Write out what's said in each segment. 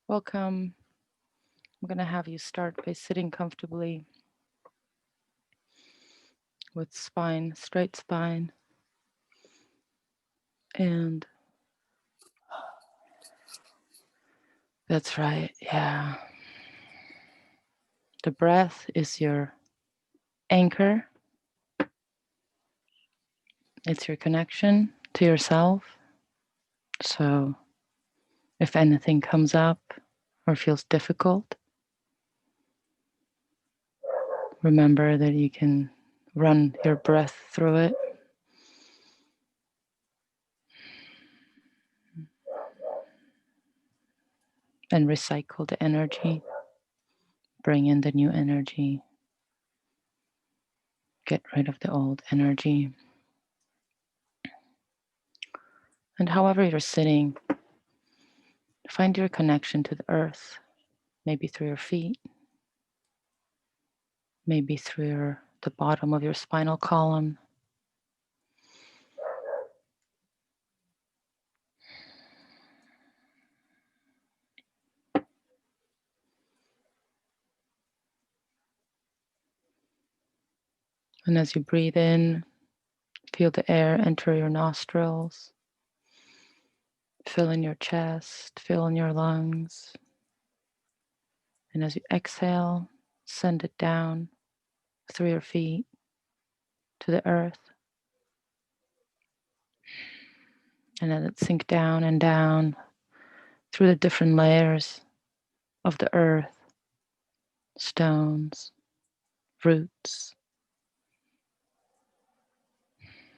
Welcome. I'm going to have you start by sitting comfortably with straight spine. And that's right. Yeah. The breath is your anchor, it's your connection to yourself. So if anything comes up or feels difficult, remember that you can run your breath through it. And recycle the energy, bring in the new energy, get rid of the old energy. And however you're sitting, find your connection to the earth, maybe through your feet, maybe through the bottom of your spinal column. And as you breathe in, feel the air enter your nostrils, fill in your chest, fill in your lungs. And as you exhale, send it down through your feet to the earth. And let it sink down and down through the different layers of the earth, stones, roots,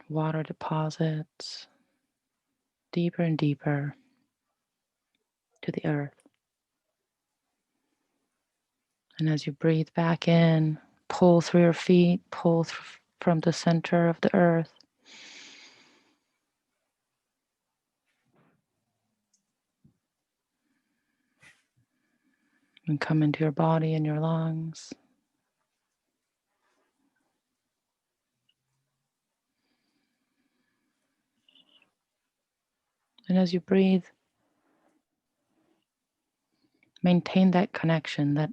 water deposits, deeper and deeper to the earth. And as you breathe back in, pull through your feet, from the center of the earth. And come into your body and your lungs. And as you breathe, maintain that connection, that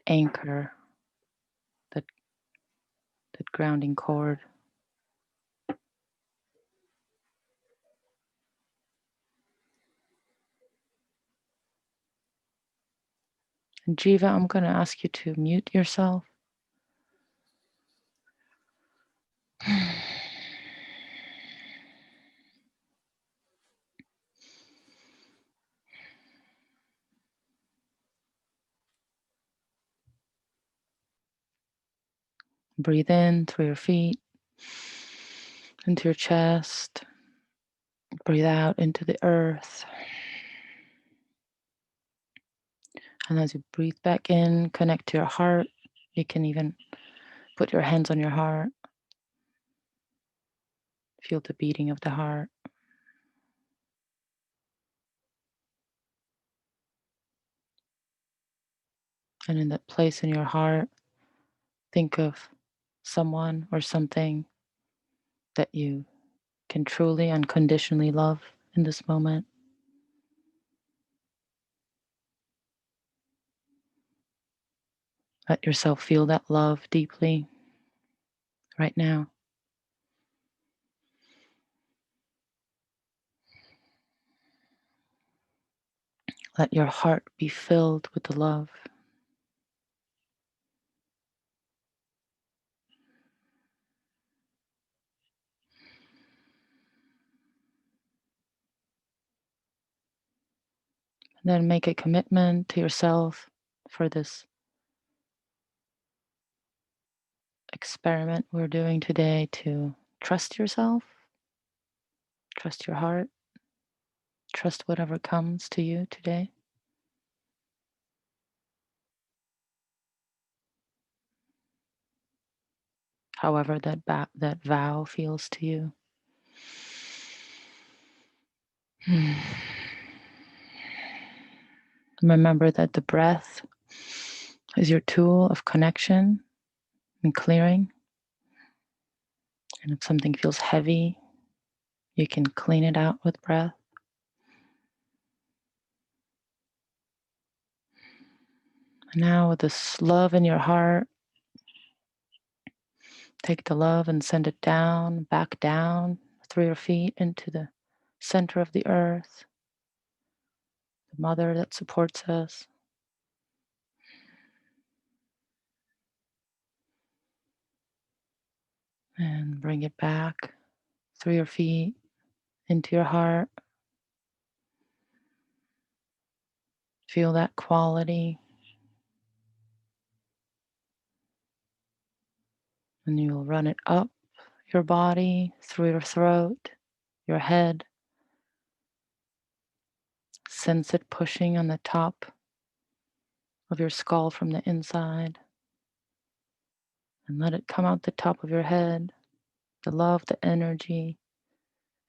anchor, that, that grounding cord. And Jiva, I'm going to ask you to mute yourself. Breathe in through your feet, into your chest. Breathe out into the earth. And as you breathe back in, connect to your heart. You can even put your hands on your heart. Feel the beating of the heart. And in that place in your heart, think of someone or something that you can truly unconditionally love in this moment. Let yourself feel that love deeply right now. Let your heart be filled with the love. And then make a commitment to yourself for this experiment we're doing today to trust yourself, trust your heart, trust whatever comes to you today. However that vow feels to you. Remember that the breath is your tool of connection and clearing. And if something feels heavy, you can clean it out with breath. Now, with this love in your heart, take the love and send it down, back down through your feet into the center of the earth, the mother that supports us. And bring it back through your feet into your heart. Feel that quality. And you'll run it up your body, through your throat, your head. Sense it pushing on the top of your skull from the inside. And let it come out the top of your head. The love, the energy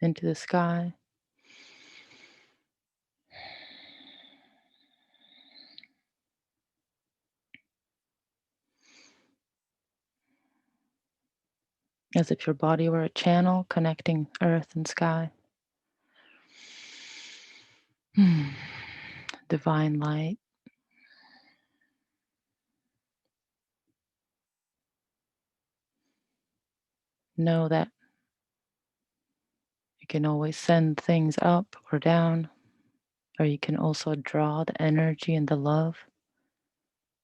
into the sky. As if your body were a channel connecting earth and sky. Divine light. Know that you can always send things up or down, or you can also draw the energy and the love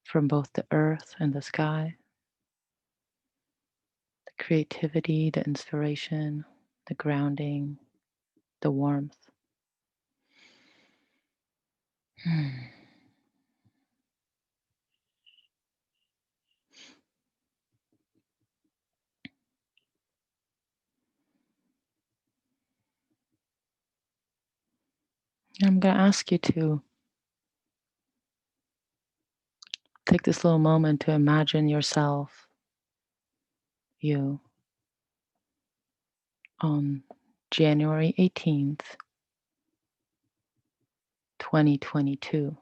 from both the earth and the sky. The creativity, the inspiration, the grounding, the warmth. I'm going to ask you to take this little moment to imagine yourself, you, on January 18th, 2022,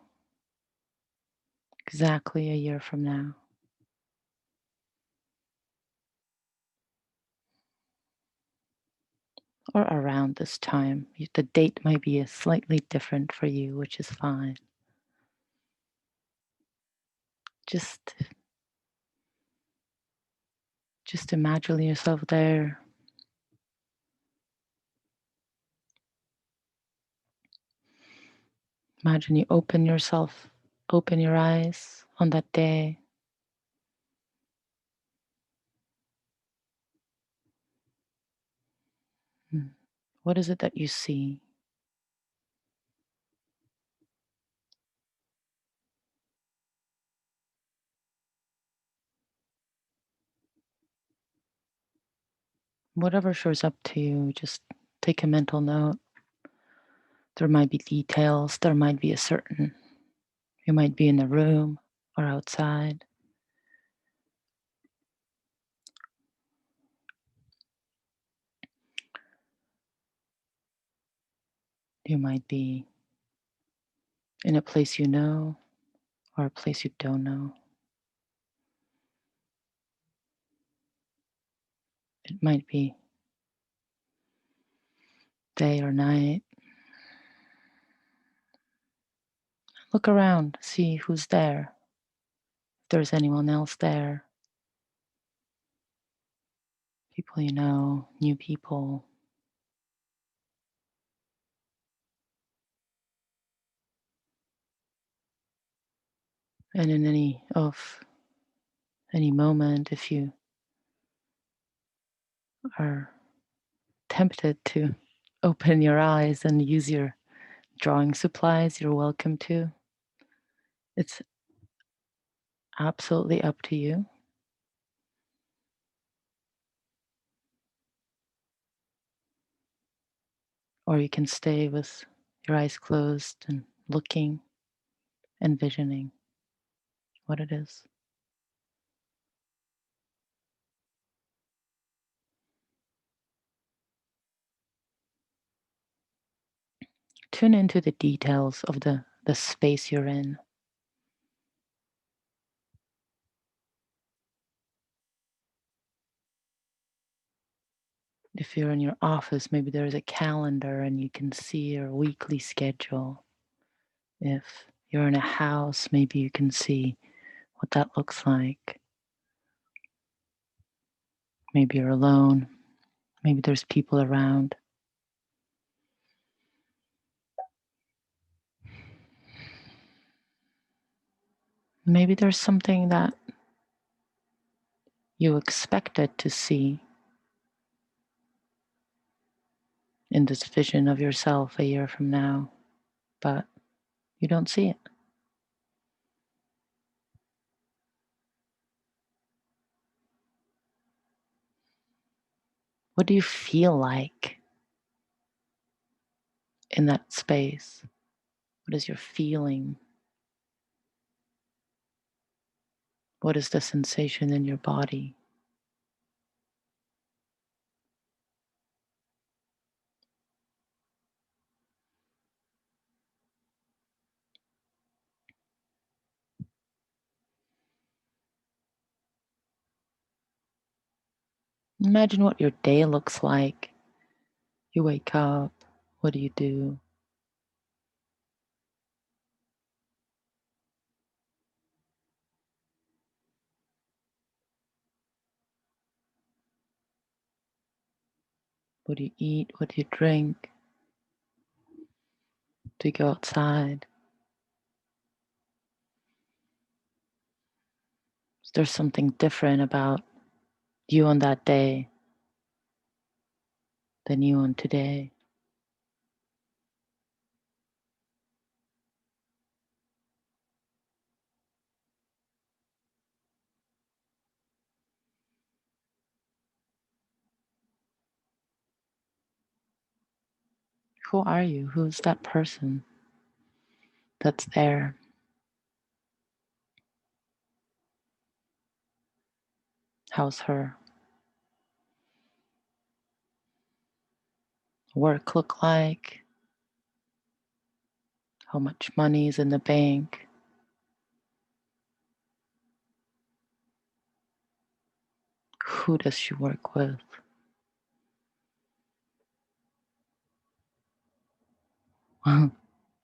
exactly a year from now. Or around this time. The date might be slightly different for you, which is fine. Just, just imagine yourself there. Imagine you open your eyes on that day. What is it that you see? Whatever shows up to you, just take a mental note. There might be details, there might be you might be in the room or outside. You might be in a place you know or a place you don't know. It might be day or night. Look around, see who's there. If there's anyone else there. People you know, new people. And in any moment, if you are tempted to open your eyes and use your drawing supplies, you're welcome to. It's absolutely up to you. Or you can stay with your eyes closed and looking, envisioning what it is. Tune into the details of the space you're in. If you're in your office, maybe there's a calendar and you can see your weekly schedule. If you're in a house, maybe you can see what that looks like. Maybe you're alone. Maybe there's people around. Maybe there's something that you expected to see in this vision of yourself a year from now, but you don't see it. What do you feel like in that space? What is your feeling? What is the sensation in your body? Imagine what your day looks like. You wake up, what do you do? What do you eat? What do you drink? Do you go outside? Is there something different about you on that day than you on today? Who are you? Who's that person that's there? How's her work look like? How much money is in the bank? Who does she work with?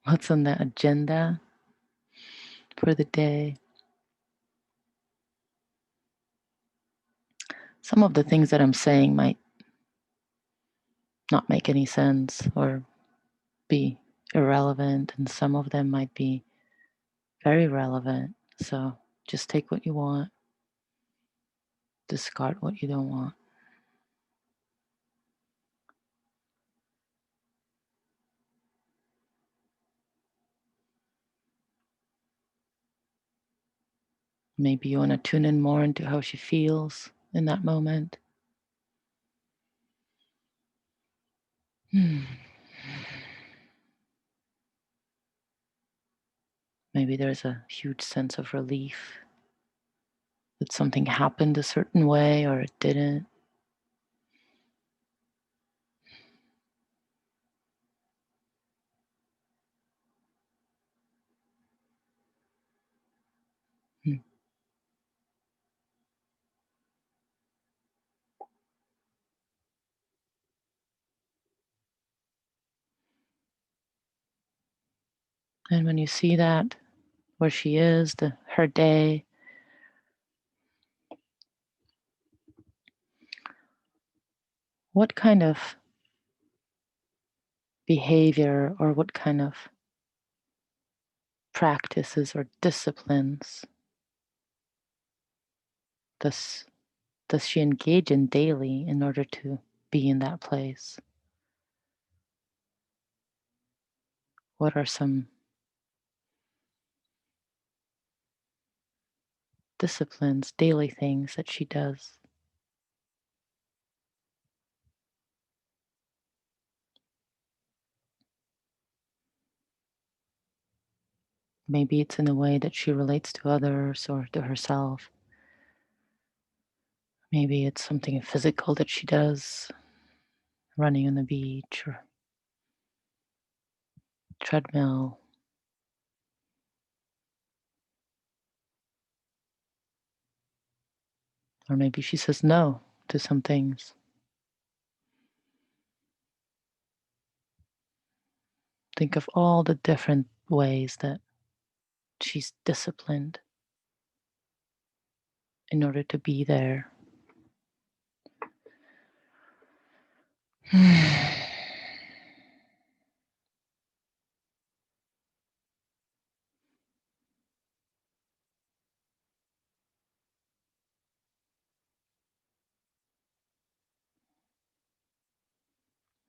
What's on the agenda for the day? Some of the things that I'm saying might not make any sense or be irrelevant, and some of them might be very relevant. So just take what you want, discard what you don't want. Maybe you want to tune in more into how she feels in that moment. Maybe there's a huge sense of relief that something happened a certain way or it didn't. Hmm. And when you see that, where she is, her day, what kind of behavior or what kind of practices or disciplines does does she engage in daily in order to be in that place? What are some disciplines, daily things that she does? Maybe it's in the way that she relates to others or to herself. Maybe it's something physical that she does, running on the beach or treadmill. Or maybe she says no to some things. Think of all the different ways that she's disciplined. in order to be there.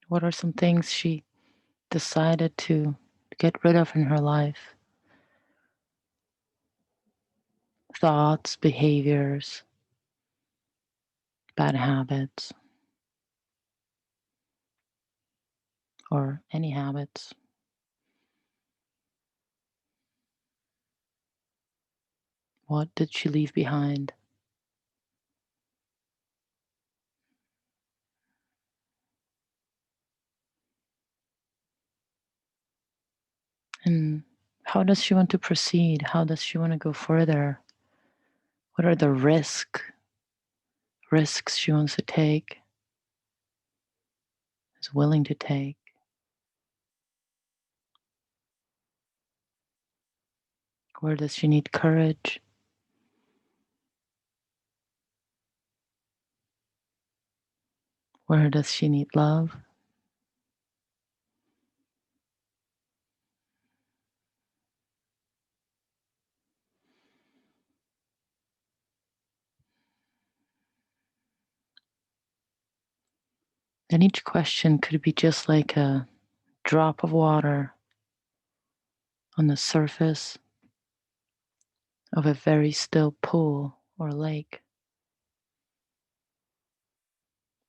What are some things she decided to get rid of in her life? Thoughts, behaviors, bad habits, or any habits. What did she leave behind? And how does she want to proceed? How does she want to go further? What are the risks she wants to take, is willing to take? Where does she need courage? Where does she need love? And each question could be just like a drop of water on the surface of a very still pool or lake.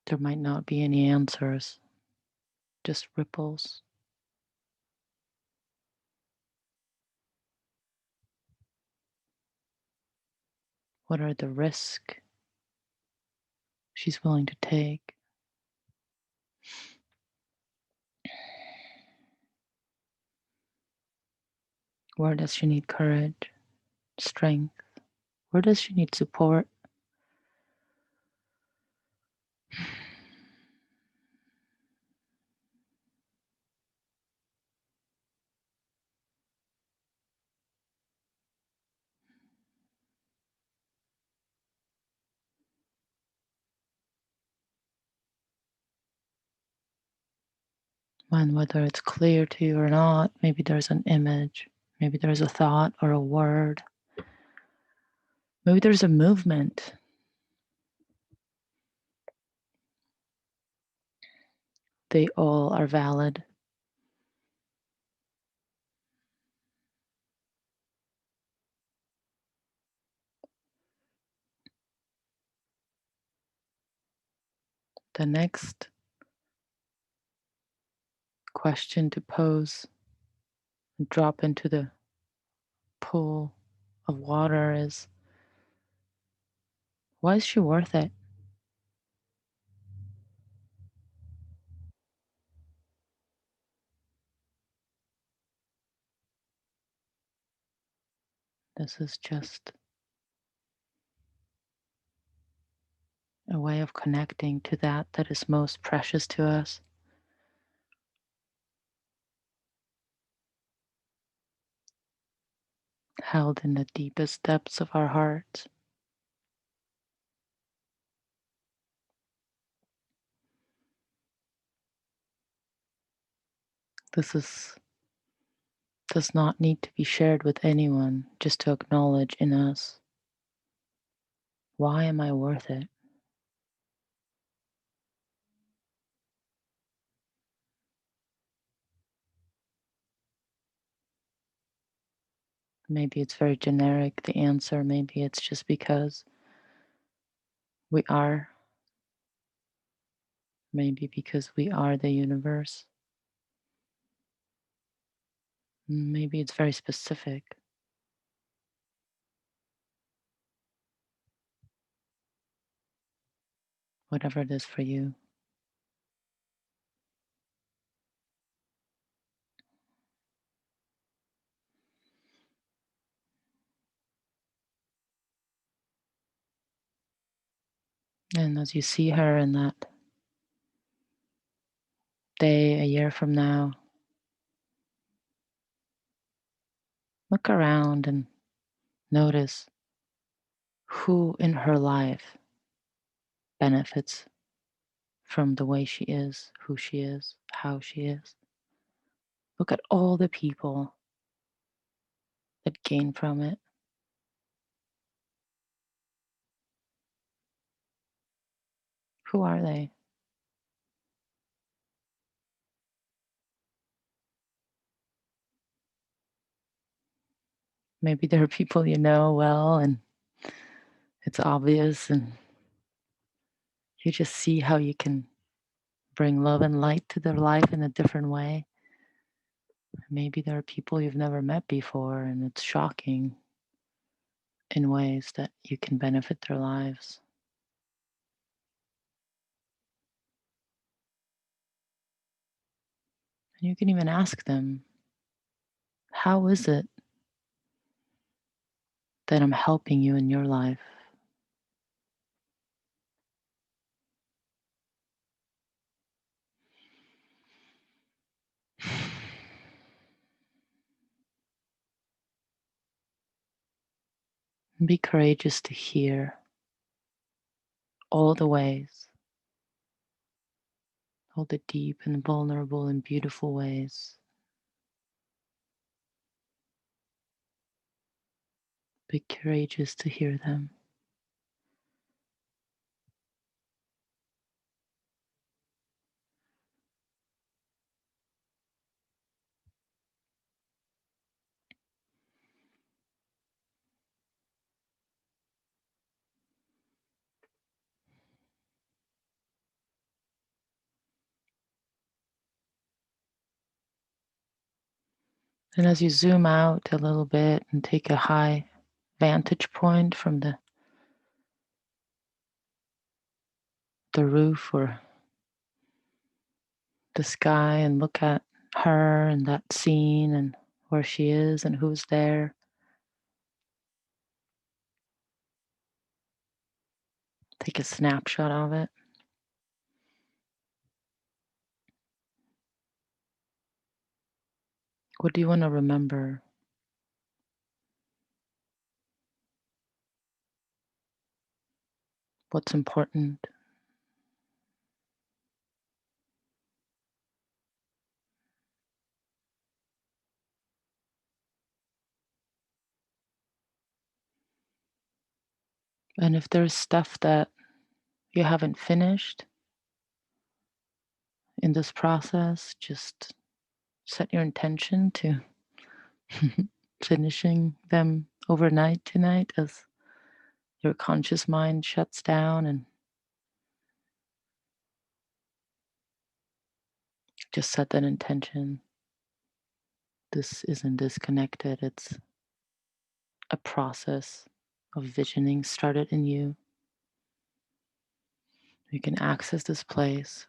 There might not be any answers, just ripples. What are the risks she's willing to take? Where does she need courage, strength? Where does she need support? And whether it's clear to you or not, maybe there's an image, maybe there's a thought or a word, maybe there's a movement. They all are valid. The next question to pose and drop into the pool of water is, why is she worth it? This is just a way of connecting to that is most precious to us, held in the deepest depths of our hearts. This does not need to be shared with anyone, just to acknowledge in us, why am I worth it? Maybe it's very generic, the answer. Maybe it's just because we are. Maybe because we are the universe. Maybe it's very specific. Whatever it is for you. And as you see her in that day, a year from now, look around and notice Who in her life benefits from the way she is, who she is, how she is? Look at all the people that gain from it. Who are they? Maybe there are people you know well and it's obvious, and you just see how you can bring love and light to their life in a different way. Maybe there are people you've never met before, and it's shocking in ways that you can benefit their lives. And you can even ask them, how is it that I'm helping you in your life? Be courageous to hear all the ways, all the deep and vulnerable and beautiful ways. Be courageous to hear them. And as you zoom out a little bit and take a high vantage point from the roof or the sky and look at her and that scene and where she is and who's there, take a snapshot of it. What do you want to remember? What's important? And if there's stuff that you haven't finished in this process, just set your intention to finishing them overnight tonight as your conscious mind shuts down, and just set that intention. This isn't disconnected, it's a process of visioning started in you. You can access this place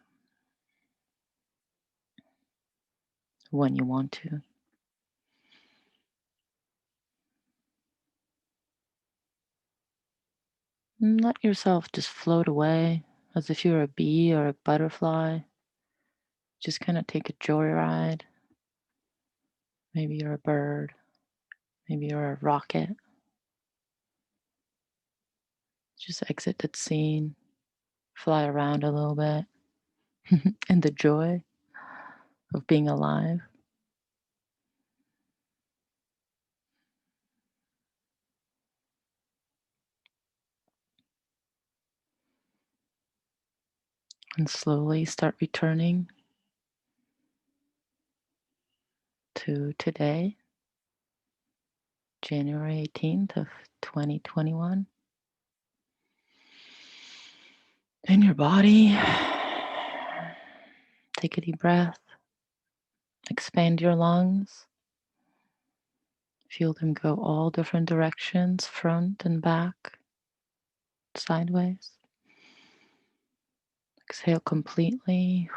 when you want to. And let yourself just float away as if you're a bee or a butterfly. Just kind of take a joyride. Maybe you're a bird, maybe you're a rocket. Just exit that scene, fly around a little bit, and the joy of being alive. And slowly start returning to today, January 18th of 2021. In your body, take a deep breath, expand your lungs, feel them go all different directions, front and back, sideways. Exhale completely.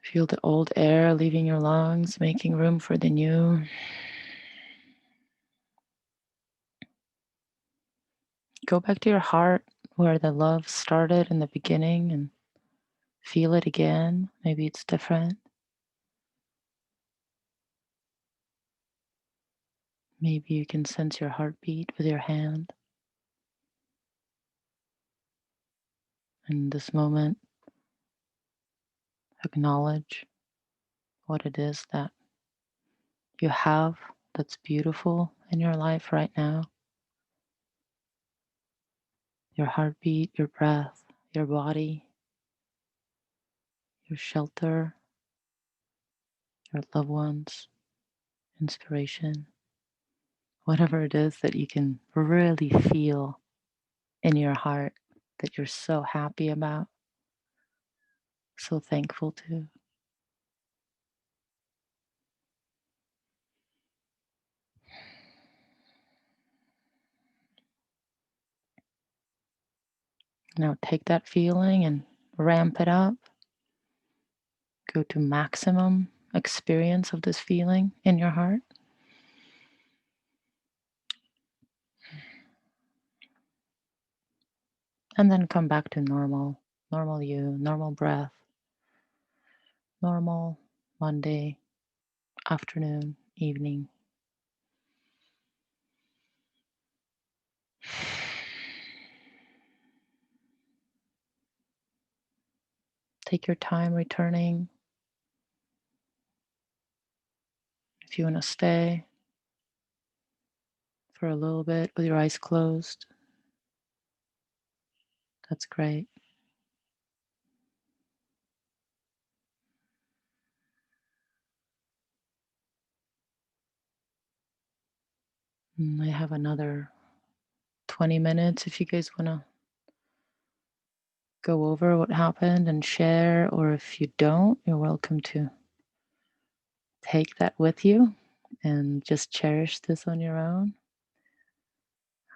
Feel the old air leaving your lungs, making room for the new. Go back to your heart where the love started in the beginning and feel it again. Maybe it's different. Maybe you can sense your heartbeat with your hand. In this moment, acknowledge what it is that you have that's beautiful in your life right now. Your heartbeat, your breath, your body, your shelter, your loved ones, inspiration, whatever it is that you can really feel in your heart that you're so happy about, so thankful to. Now take that feeling and ramp it up. Go to maximum experience of this feeling in your heart. And then come back to normal you, normal breath, normal Monday afternoon, evening. Take your time returning. If you want to stay for a little bit with your eyes closed, that's great. I have another 20 minutes if you guys want to go over what happened and share, or if you don't, you're welcome to take that with you and just cherish this on your own.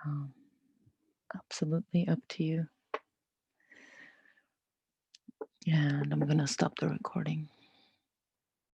Um, Absolutely up to you. And I'm going to stop the recording.